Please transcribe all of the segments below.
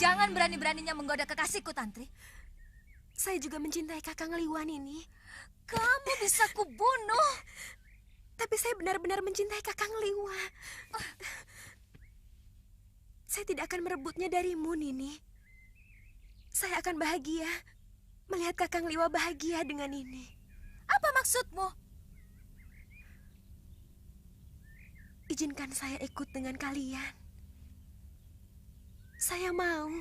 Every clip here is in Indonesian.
Jangan berani-beraninya menggoda kekasihku, Tantri. Saya juga mencintai Kakang Liwan ini. Kamu bisa kubunuh. Tapi saya benar-benar mencintai Kakang Liwa. Saya tidak akan merebutnya darimu, Nini. Saya akan bahagia melihat Kakang Liwa bahagia dengan ini. Apa maksudmu? Izinkan saya ikut dengan kalian. Saya mau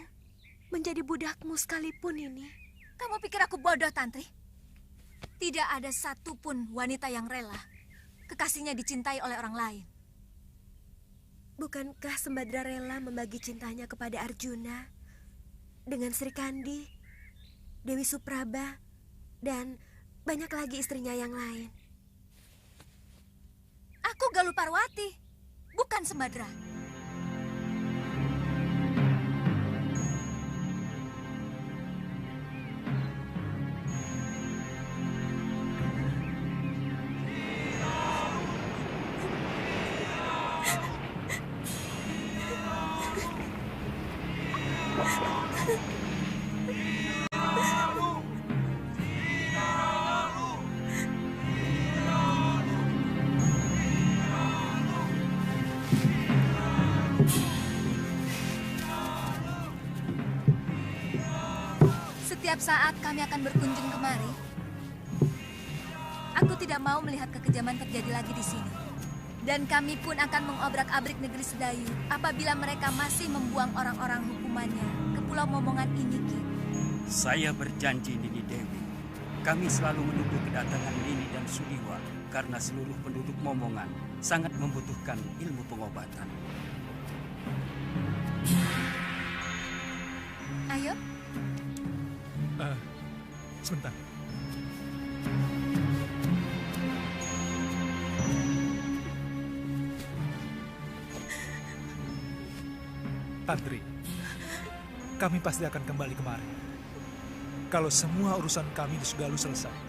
menjadi budakmu sekalipun ini. Kamu pikir aku bodoh, Tantri? Tidak ada satupun wanita yang rela kekasihnya dicintai oleh orang lain. Bukankah Sembadra rela membagi cintanya kepada Arjuna dengan Sri Kandi, Dewi Supraba, dan banyak lagi istrinya yang lain? Aku Galuh Parwati, bukan Sembadra. Setiap saat kami akan berkunjung kemari. Aku tidak mau melihat kekejaman terjadi lagi di sini. Dan kami pun akan mengobrak-abrik negeri Sedayu apabila mereka masih membuang orang-orang hukumannya ke Pulau Momongan ini, Ki. Saya berjanji, Nini Dewi. Kami selalu menunggu kedatangan Nini dan Suliwa karena seluruh penduduk Momongan sangat membutuhkan ilmu pengobatan. Ayo. Sebentar. Tantri, kami pasti akan kembali kemari. Kalau semua urusan kami di Sugalu selesai.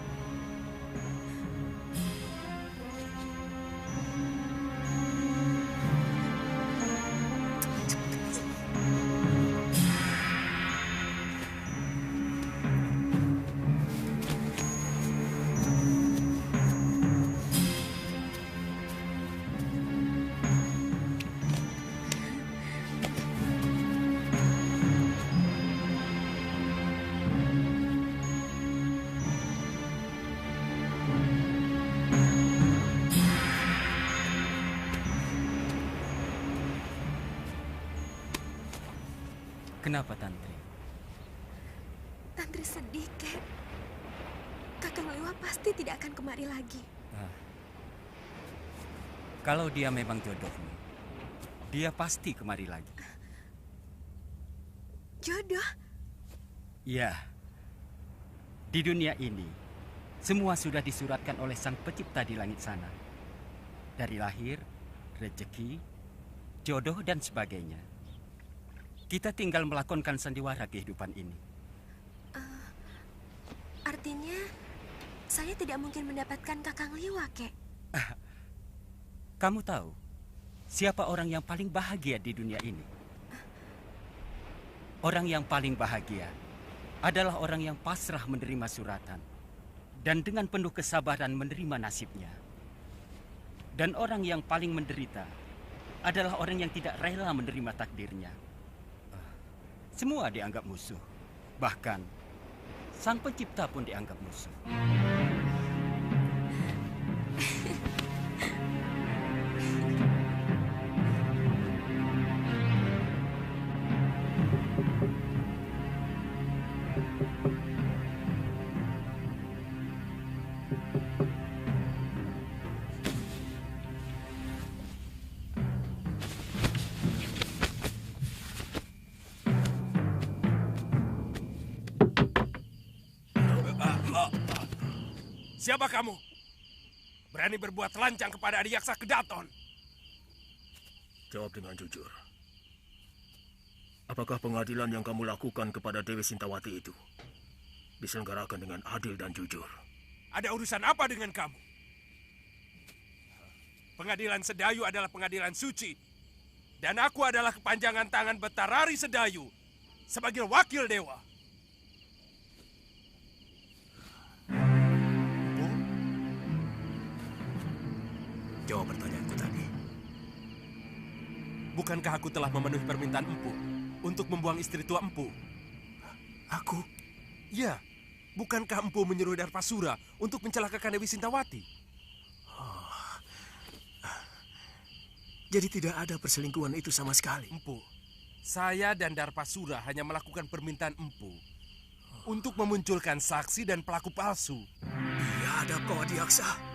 Kenapa, Tantri? Tantri sedih, Kek. Kakang Liwa pasti tidak akan kemari lagi. Kalau dia memang jodohmu, dia pasti kemari lagi. Jodoh? Ya. Di dunia ini, semua sudah disuratkan oleh Sang Pencipta di langit sana. Dari lahir, rezeki, jodoh, dan sebagainya. Kita tinggal melakonkan sandiwara kehidupan ini. Artinya, saya tidak mungkin mendapatkan Kakang Liwa, Kek. Kamu tahu, siapa orang yang paling bahagia di dunia ini? Orang yang paling bahagia adalah orang yang pasrah menerima suratan dan dengan penuh kesabaran menerima nasibnya. Dan orang yang paling menderita adalah orang yang tidak rela menerima takdirnya. Semua dianggap musuh. Bahkan, Sang Pencipta pun dianggap musuh. Siapa kamu? Berani berbuat lancang kepada Adiyaksa Kedaton? Jawab dengan jujur. Apakah pengadilan yang kamu lakukan kepada Dewi Sintawati itu diselenggarakan dengan adil dan jujur? Ada urusan apa dengan kamu? Pengadilan Sedayu adalah pengadilan suci. Dan aku adalah kepanjangan tangan Betarari Sedayu. sebagai wakil dewa. Jawab pertanyaanku tadi. Bukankah aku telah memenuhi permintaan Empu untuk membuang istri tua Empu? Aku? Ya, bukankah Empu menyuruh Darpasura untuk mencelakakan Dewi Sintawati? Jadi tidak ada perselingkuhan itu sama sekali. Empu, saya dan Darpasura hanya melakukan permintaan Empu untuk memunculkan saksi dan pelaku palsu. Biadab kau Adiaksa.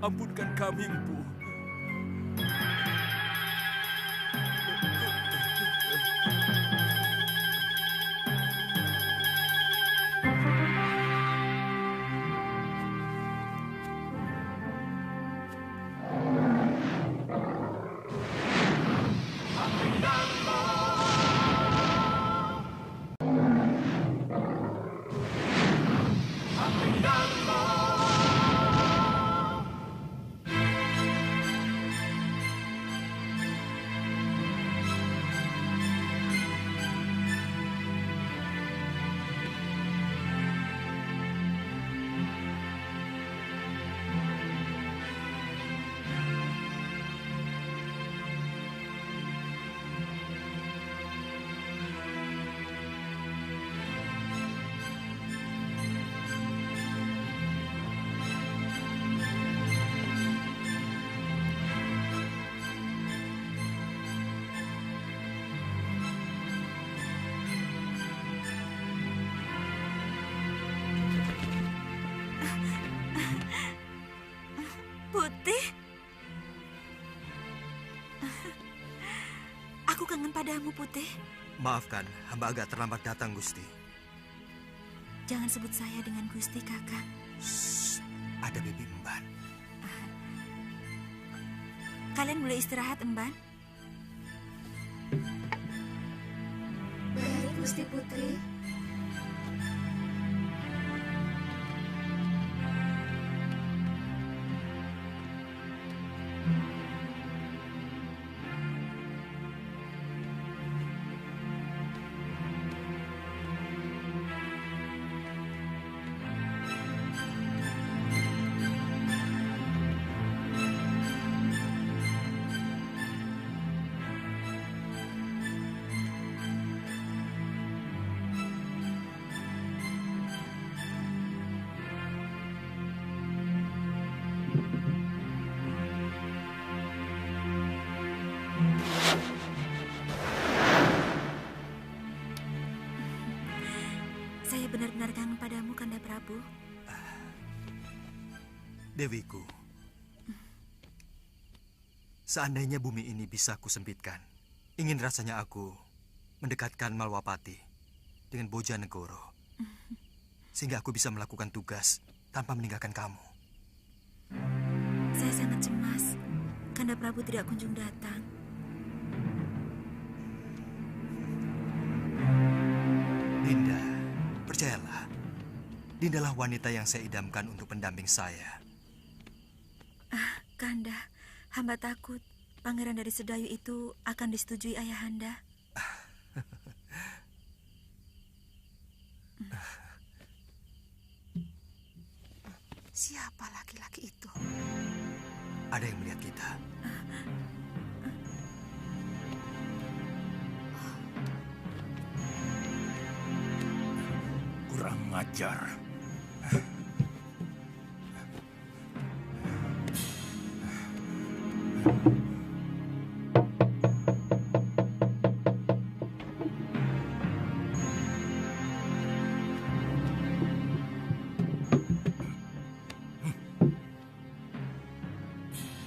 Ampunkan kami, Empu. Putih. Aku kangen padamu, Putih. Maafkan, hamba agak terlambat datang, Gusti. Jangan sebut saya dengan Gusti, Kakak. Shh, ada Bibi Emban. Kalian boleh istirahat, Emban. Baik, Gusti Putri. Saya benar-benar kangen padamu, Kanda Prabu. Dewiku, seandainya bumi ini bisa kusempitkan, ingin rasanya aku mendekatkan Malwapati dengan Bojanegoro, sehingga aku bisa melakukan tugas tanpa meninggalkan kamu. Saya sangat cemas. Kanda Prabu tidak kunjung datang. Dinda, percayalah, Dindalah wanita yang saya idamkan untuk pendamping saya. Kanda, hamba takut pangeran dari Sedayu itu akan disetujui ayahanda. Siapa laki-laki itu? Ada yang melihat kita. Kurang ajar.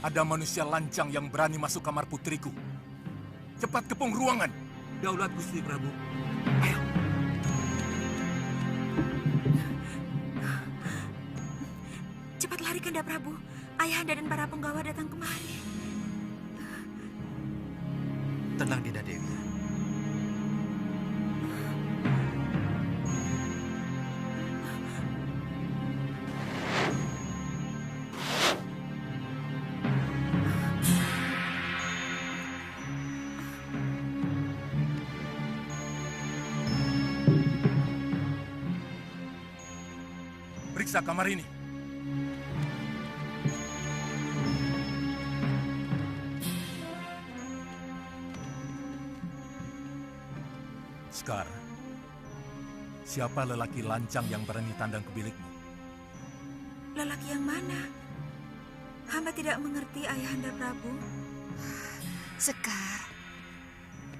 Ada manusia lancang yang berani masuk kamar putriku. Cepat kepung ruangan. Daulat Gusti Prabu. Ayo. Cepat lari, Kanda Prabu. Ayahanda dan para penggawa datang kemari. Tenang, Dinda Dewi. Periksa kamar ini. Sekar, siapa lelaki lancang yang berani tandang ke bilikmu? Lelaki yang mana? Hamba tidak mengerti, Ayahanda Prabu. Sekar,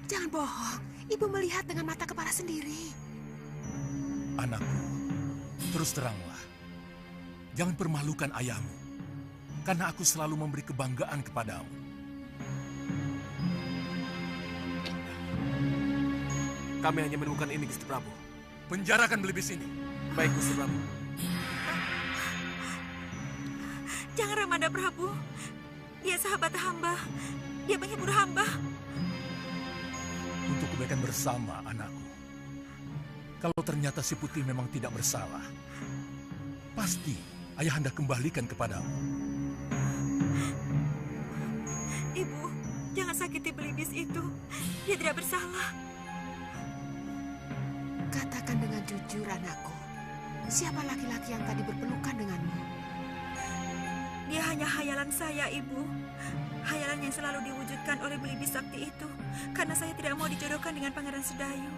jangan bohong. Ibu melihat dengan mata kepala sendiri. Anakku, terus teranglah. Jangan permalukan ayahmu. Karena aku selalu memberi kebanggaan kepadamu. Kami hanya menemukan ini, Gusti Prabu. Penjarakan Belibis ini. Baik, Gusti Prabu. Jangan, Ramanda Prabu. Dia sahabat hamba. Dia menghibur hamba. Untuk kebaikan bersama, anakku. Kalau ternyata si Putih memang tidak bersalah, pasti ayahanda kembalikan kepadamu. Ibu, jangan sakiti Belibis itu. Dia tidak bersalah. Katakan dengan jujur, anakku. Siapa laki-laki yang tadi berpelukan denganmu? Dia hanya hayalan saya, Ibu. Hayalan yang selalu diwujudkan oleh Belibis Sakti itu. Karena saya tidak mau dijodohkan dengan Pangeran Sedayu.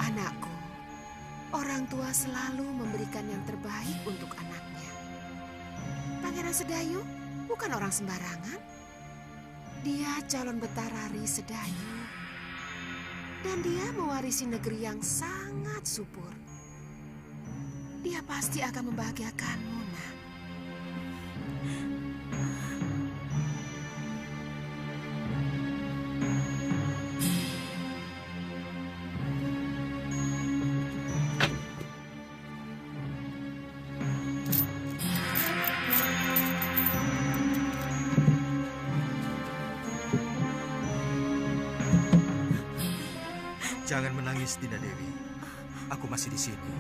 Anakku, orang tua selalu memberikan yang terbaik untuk anaknya. Pangeran Sedayu bukan orang sembarangan. Dia calon Betarari Sedayu. Dan dia mewarisi negeri yang sangat subur. Dia pasti akan membahagiakanmu, nak. Jangan menangis, Dinda Dewi. Aku masih di sini.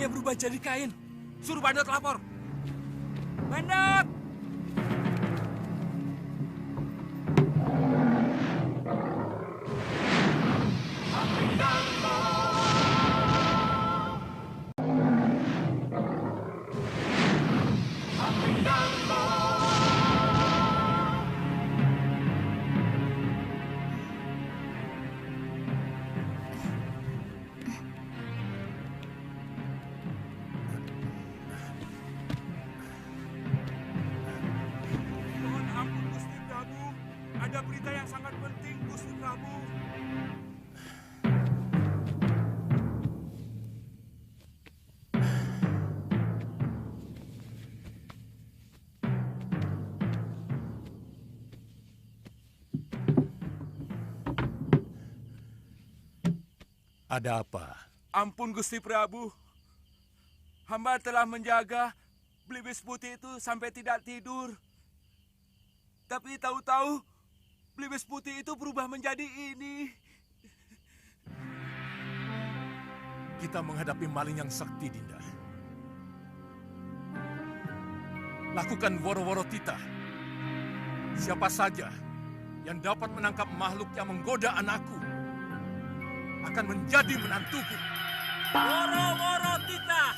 Berubah jadi kain. Suruh Bandot lapor. Bandot! Ada berita yang sangat penting, Gusti Prabu. Ada apa? Ampun, Gusti Prabu. Hamba telah menjaga Belibis Putih itu sampai tidak tidur. Tapi tahu-tahu Belibis Putih itu berubah menjadi ini. Kita menghadapi maling yang sakti, Dinda. Lakukan woro-woro titah. Siapa saja yang dapat menangkap makhluk yang menggoda anakku akan menjadi menantuku. Woro-woro titah.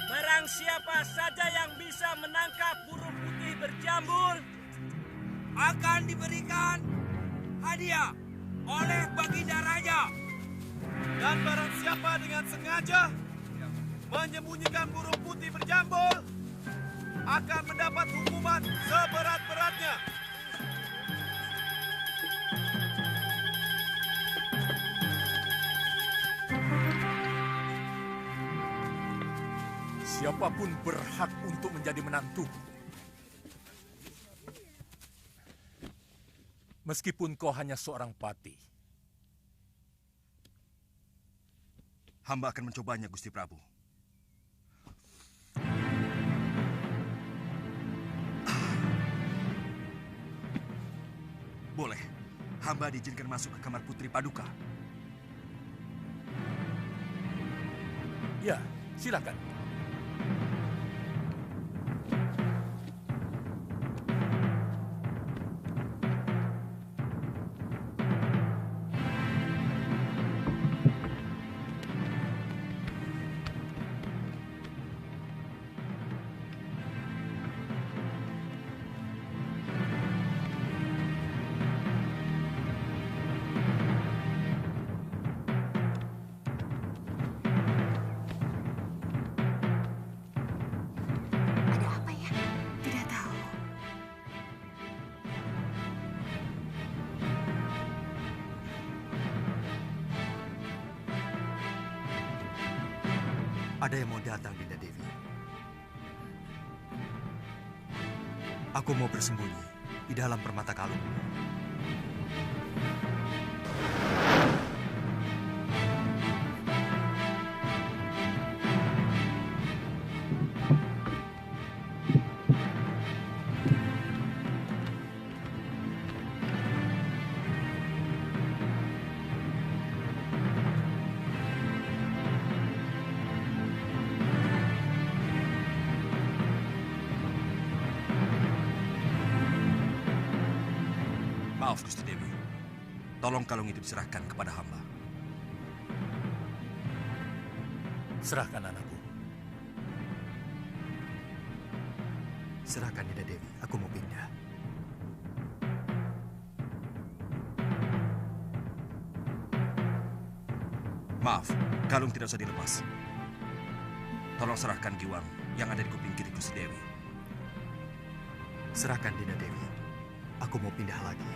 Barang siapa saja yang bisa menangkap burung putih berjambul akan diberikan hadiah oleh Baginda Raja. Dan barang siapa dengan sengaja menyembunyikan burung putih berjambul akan mendapat hukuman seberat-beratnya. Siapapun berhak untuk menjadi menantuku. Meskipun kau hanya seorang patih. Hamba akan mencobanya, Gusti Prabu. Boleh. Hamba diizinkan masuk ke kamar Putri Paduka. Ya, silakan. Ada apa ya? Tidak tahu. Ada yang mau datang, Dinda Dewi. Aku mau bersembunyi di dalam permata kalung. Maaf, Gusti Dewi. Tolong kalung itu diserahkan kepada hamba. Serahkan anakku. Serahkan, Dinda Dewi. Aku mau pindah. Maaf, kalung tidak usah dilepas. Tolong serahkan giwang yang ada di kuping kiri Gusti Dewi. Serahkan, Dinda Dewi. Aku mau pindah lagi.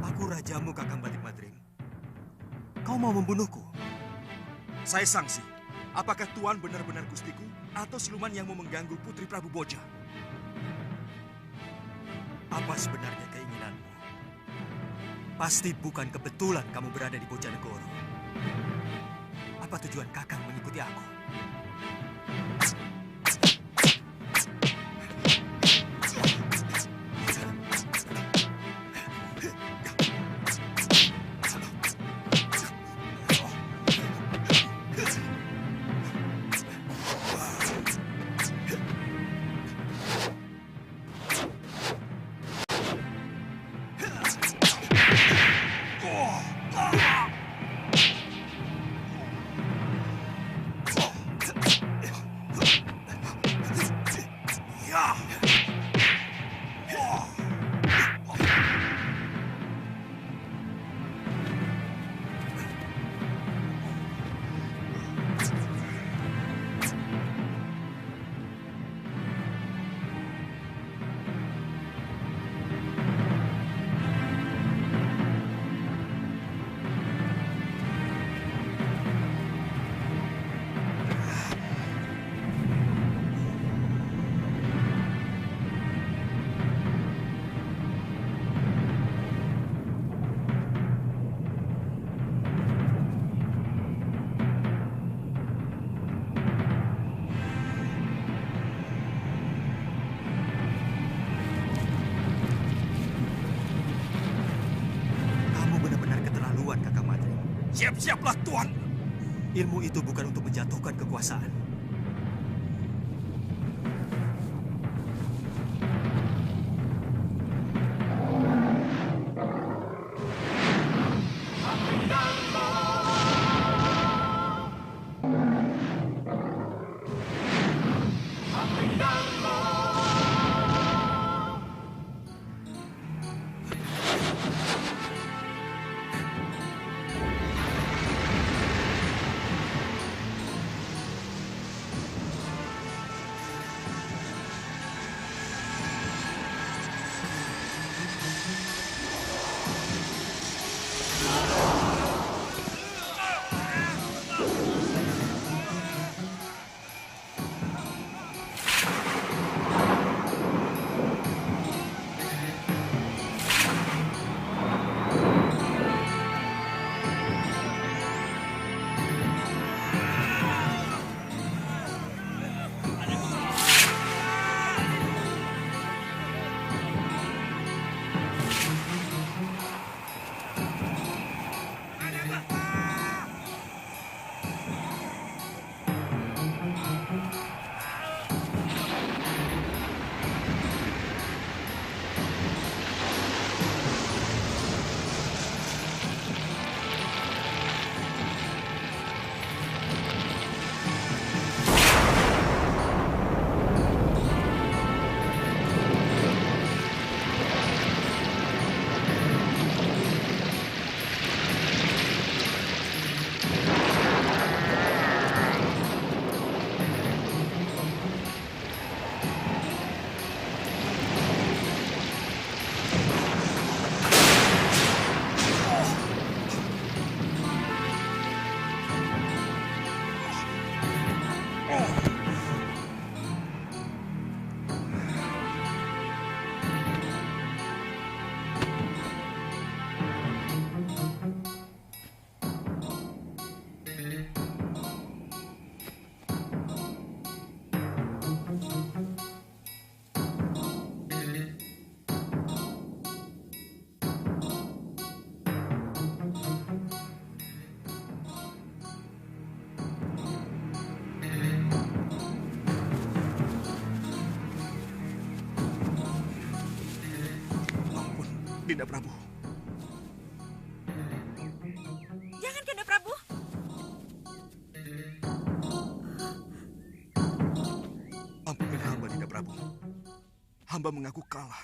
Aku rajamu, Kakang Batik Madrim. Kau mau membunuhku? Saya sangsi. Apakah Tuan benar-benar gustiku atau siluman yang mau mengganggu Putri Prabu Boja? Apa sebenarnya keinginanmu? Pasti bukan kebetulan kamu berada di Bojanegoro. Apa tujuan Kakang mengikuti aku? Siaplah, Tuan. Ilmu itu bukan untuk menjatuhkan kekuasaan. Dinda Prabu. Jangan, Kanda Prabu. Ampunkan hamba, Dinda Prabu. Hamba mengaku kalah.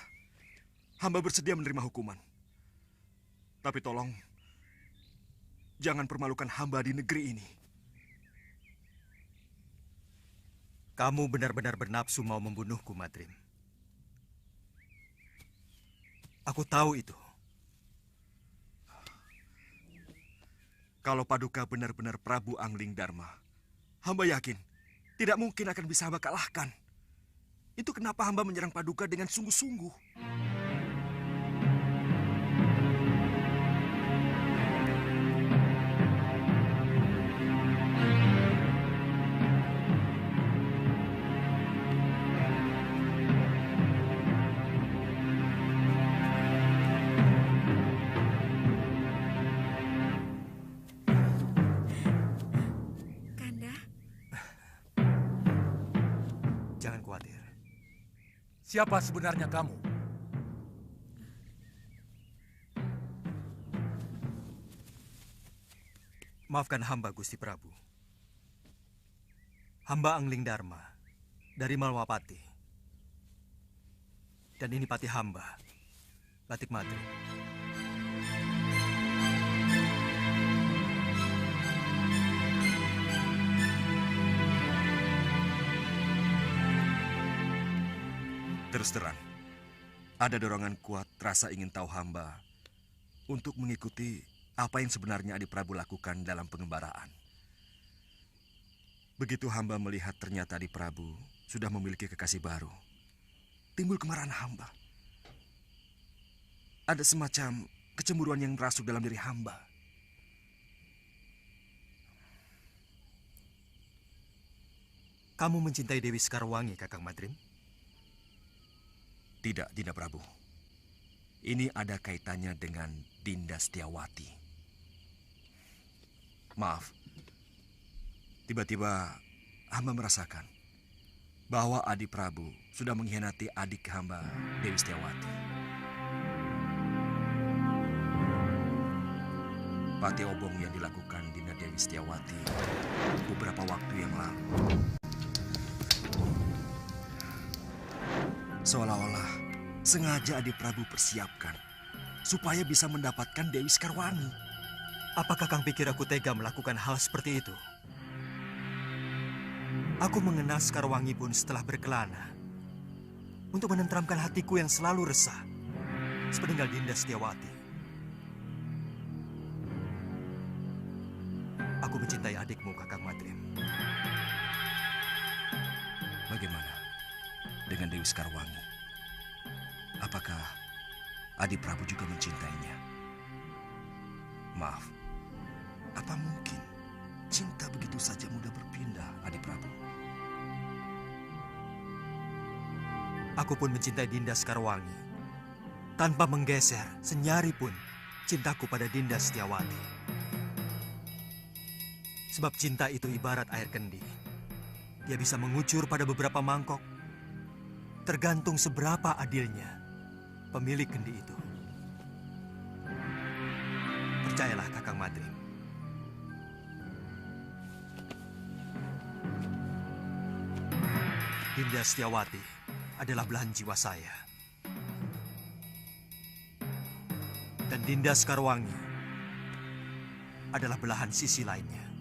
Hamba bersedia menerima hukuman. Tapi tolong, jangan permalukan hamba di negeri ini. Kamu benar-benar bernafsu mau membunuhku, Madrim. Aku tahu itu. Kalau Paduka benar-benar Prabu Angling Dharma, hamba yakin tidak mungkin akan bisa hamba kalahkan. Itu kenapa hamba menyerang Paduka dengan sungguh-sungguh. Jangan khawatir. Siapa sebenarnya kamu? Maafkan hamba, Gusti Prabu. Hamba Angling Dharma dari Malwapati. Dan ini pati hamba, Batik Madrim. Terus terang, ada dorongan kuat rasa ingin tahu hamba untuk mengikuti apa yang sebenarnya Adi Prabu lakukan dalam pengembaraan. Begitu hamba melihat ternyata Adi Prabu sudah memiliki kekasih baru, timbul kemarahan hamba. Ada semacam kecemburuan yang merasuk dalam diri hamba. Kamu mencintai Dewi Sekarwangi, Kakang Madrim? Tidak, Dinda Prabu. Ini ada kaitannya dengan Dinda Setiawati. Maaf. Tiba-tiba hamba merasakan bahwa Adi Prabu sudah mengkhianati adik hamba, Dewi Setiawati. Pati obong yang dilakukan Dinda Dewi Setiawati beberapa waktu yang lalu. Seolah-olah sengaja Adi Prabu persiapkan supaya bisa mendapatkan Dewi Sekarwangi. Apakah Kang pikir aku tega melakukan hal seperti itu? Aku mengenal Sekarwangi pun setelah berkelana untuk menenteramkan hatiku yang selalu resah sepeninggal Dinda Setiawati. Aku mencintai adikmu, Kakang Madrim. Bagaimana dengan Dewi Sekarwangi? Apakah Adi Prabu juga mencintainya? Maaf, apa mungkin cinta begitu saja mudah berpindah, Adi Prabu? Aku pun mencintai Dinda Sekarwangi. Tanpa menggeser senyari pun cintaku pada Dinda Setiawati. Sebab cinta itu ibarat air kendi. Dia bisa mengucur pada beberapa mangkok. Tergantung seberapa adilnya pemilik kendi itu. Percayalah, Kakang Madrim. Dinda Setiawati adalah belahan jiwa saya. Dan Dinda Sekarwangi adalah belahan sisi lainnya.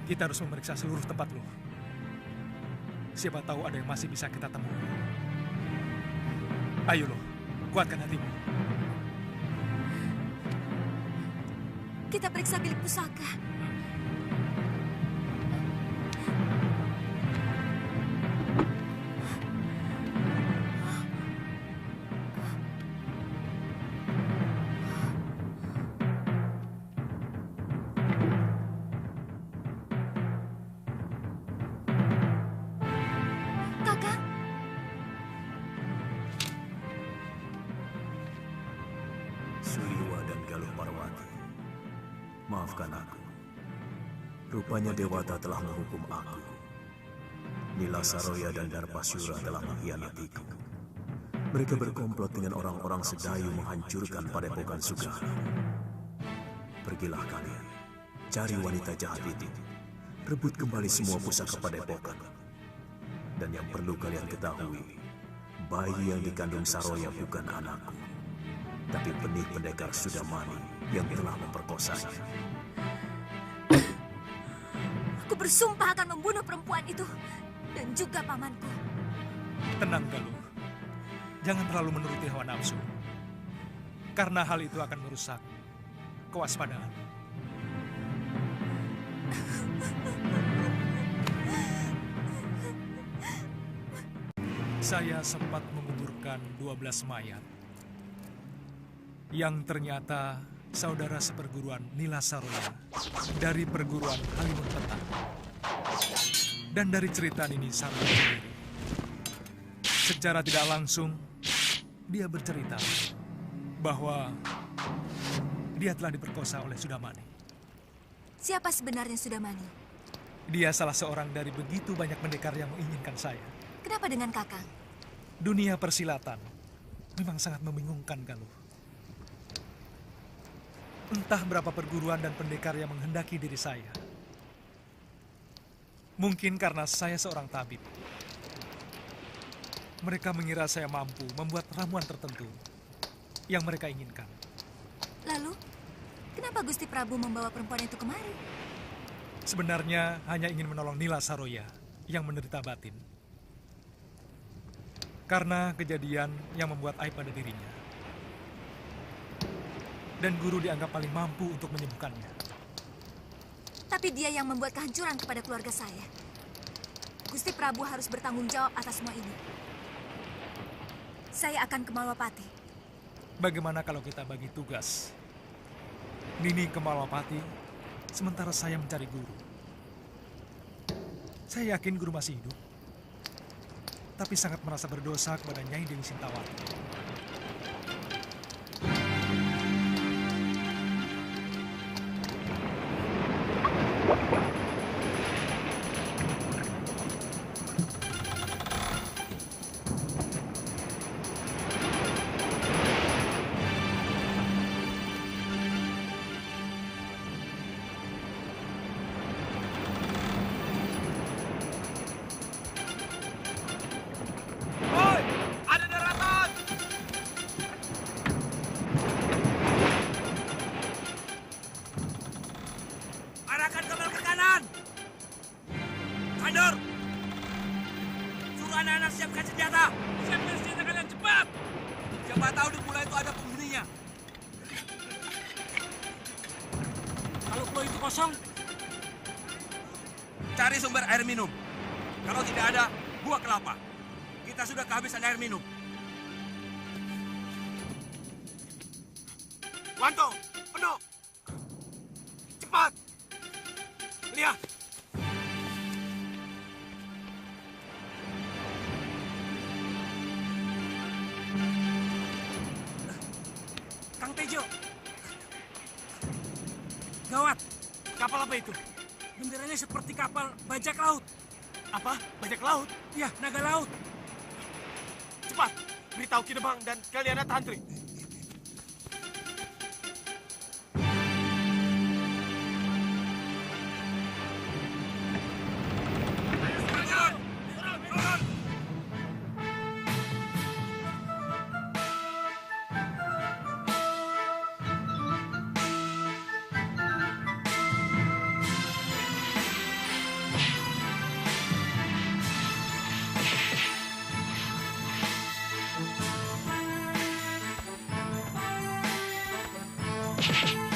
Kita harus memeriksa seluruh tempat lu. Siapa tahu ada yang masih bisa kita temui. Ayo lo, kuatkan hatimu. Kita periksa bilik pusaka. Maafkan aku. Rupanya Dewata telah menghukum aku. Nila Saroya dan Darpasyura telah mengkhianatiku. Mereka berkomplot dengan orang-orang Sedayu menghancurkan Padepokan Sugara. Pergilah kalian, cari wanita jahat itu. Rebut kembali semua pusaka Padepokan. Dan yang perlu kalian ketahui, bayi yang dikandung Saroya bukan anakku, tapi benih pendekar Sudamani yang telah memperkosanya. Aku bersumpah akan membunuh perempuan itu dan juga pamanku. Tenang, Galuh. Jangan terlalu menuruti hawa nafsu. Karena hal itu akan merusak kewaspadaan. Saya sempat menguburkan 12 mayat yang ternyata saudara seperguruan Nila Saroya dari perguruan Halimun Petak. Dan dari cerita Nini Saroya sendiri, secara tidak langsung dia bercerita bahwa dia telah diperkosa oleh Sudamani. Siapa sebenarnya Sudamani? Dia salah seorang dari begitu banyak pendekar yang menginginkan saya. Kenapa dengan Kakang? Dunia persilatan memang sangat membingungkan, Galuh. Entah berapa perguruan dan pendekar yang menghendaki diri saya. Mungkin karena saya seorang tabib. Mereka mengira saya mampu membuat ramuan tertentu yang mereka inginkan. Lalu, kenapa Gusti Prabu membawa perempuan itu kemari? Sebenarnya hanya ingin menolong Nila Saroya yang menderita batin. Karena kejadian yang membuat aib pada dirinya. Dan guru dianggap paling mampu untuk menyembuhkannya. Tapi dia yang membuat kehancuran kepada keluarga saya. Gusti Prabu harus bertanggung jawab atas semua ini. Saya akan ke Malwapati. Bagaimana kalau kita bagi tugas? Nini ke Malwapati, sementara saya mencari guru. Saya yakin guru masih hidup. Tapi sangat merasa berdosa kepada Nyai Dewi Sintawati. Cari sumber air minum. Kalau tidak ada, buah kelapa. Kita sudah kehabisan air minum. Wanto, penuh. Cepat. Lihat. Kang Tejo. Gawat. Kapal apa itu? Benderanya seperti kapal bajak laut. Apa? Bajak laut? Ya, naga laut. Cepat, beritahu Kidemang dan Kaliana Tantri. You